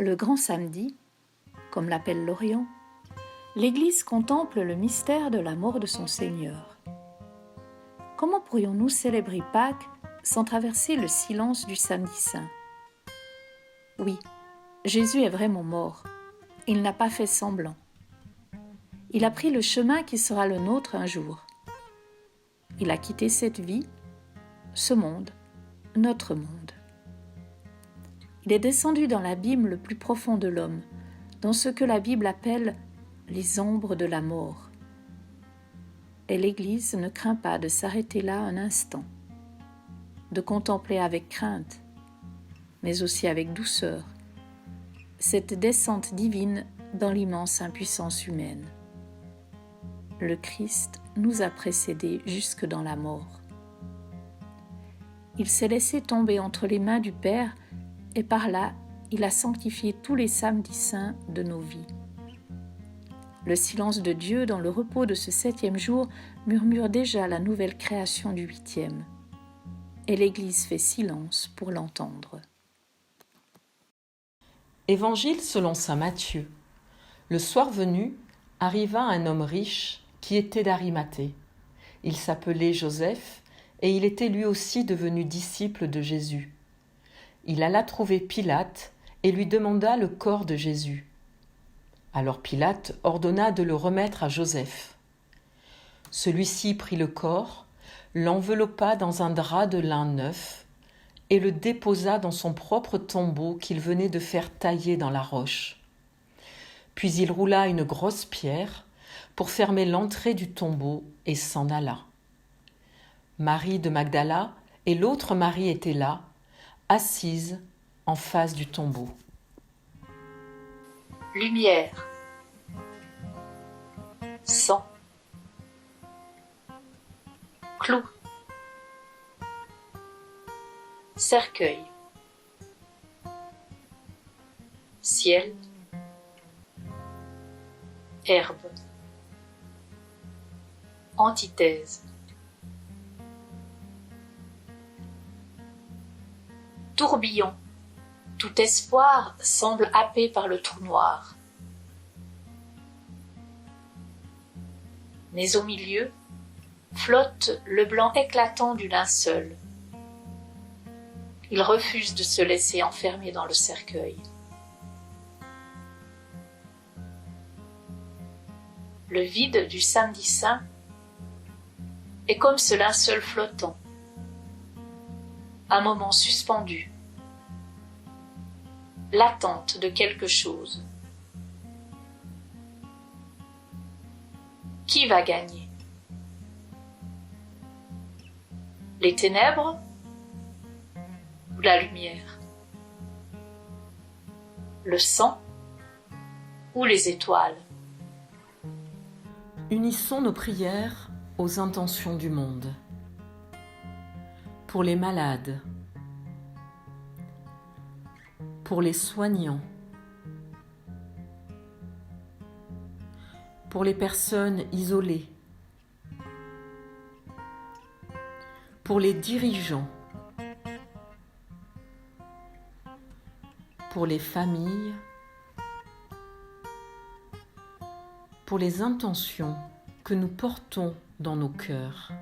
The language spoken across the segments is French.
Le grand samedi, comme l'appelle l'Orient, l'Église contemple le mystère de la mort de son Seigneur. Comment pourrions-nous célébrer Pâques sans traverser le silence du samedi saint ? Oui, Jésus est vraiment mort. Il n'a pas fait semblant. Il a pris le chemin qui sera le nôtre un jour. Il a quitté cette vie, ce monde, notre monde. Il est descendu dans l'abîme le plus profond de l'homme, dans ce que la Bible appelle les ombres de la mort. Et l'Église ne craint pas de s'arrêter là un instant, de contempler avec crainte, mais aussi avec douceur, cette descente divine dans l'immense impuissance humaine. Le Christ nous a précédés jusque dans la mort. Il s'est laissé tomber entre les mains du Père et par là, il a sanctifié tous les samedis saints de nos vies. Le silence de Dieu dans le repos de ce 7e jour murmure déjà la nouvelle création du 8e. Et l'Église fait silence pour l'entendre. Évangile selon saint Matthieu. Le soir venu, arriva un homme riche qui était d'Arimathée. Il s'appelait Joseph et il était lui aussi devenu disciple de Jésus. Il alla trouver Pilate et lui demanda le corps de Jésus. Alors Pilate ordonna de le remettre à Joseph. Celui-ci prit le corps, l'enveloppa dans un drap de lin neuf et le déposa dans son propre tombeau qu'il venait de faire tailler dans la roche. Puis il roula une grosse pierre pour fermer l'entrée du tombeau et s'en alla. Marie de Magdala et l'autre Marie étaient là, assises en face du tombeau. Lumière, sang, clou, cercueil, ciel, herbe, antithèse. Tourbillon, tout espoir semble happé par le trou noir. Mais au milieu, flotte le blanc éclatant du linceul. Il refuse de se laisser enfermer dans le cercueil. Le vide du samedi saint est comme ce linceul flottant, un moment suspendu, l'attente de quelque chose. Qui va gagner? Les ténèbres ou la lumière? Le sang ou les étoiles? Unissons nos prières aux intentions du monde. Pour les malades, pour les soignants, pour les personnes isolées, pour les dirigeants, pour les familles, pour les intentions que nous portons dans nos cœurs.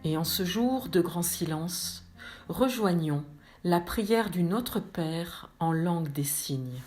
Et en ce jour de grand silence, rejoignons la prière du Notre Père en langue des signes.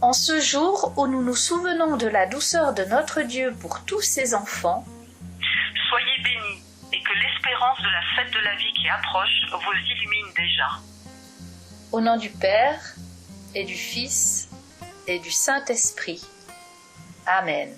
En ce jour où nous nous souvenons de la douceur de notre Dieu pour tous ses enfants, soyez bénis et que l'espérance de la fête de la vie qui approche vous illumine déjà. au nom du Père et du Fils et du Saint-Esprit. Amen.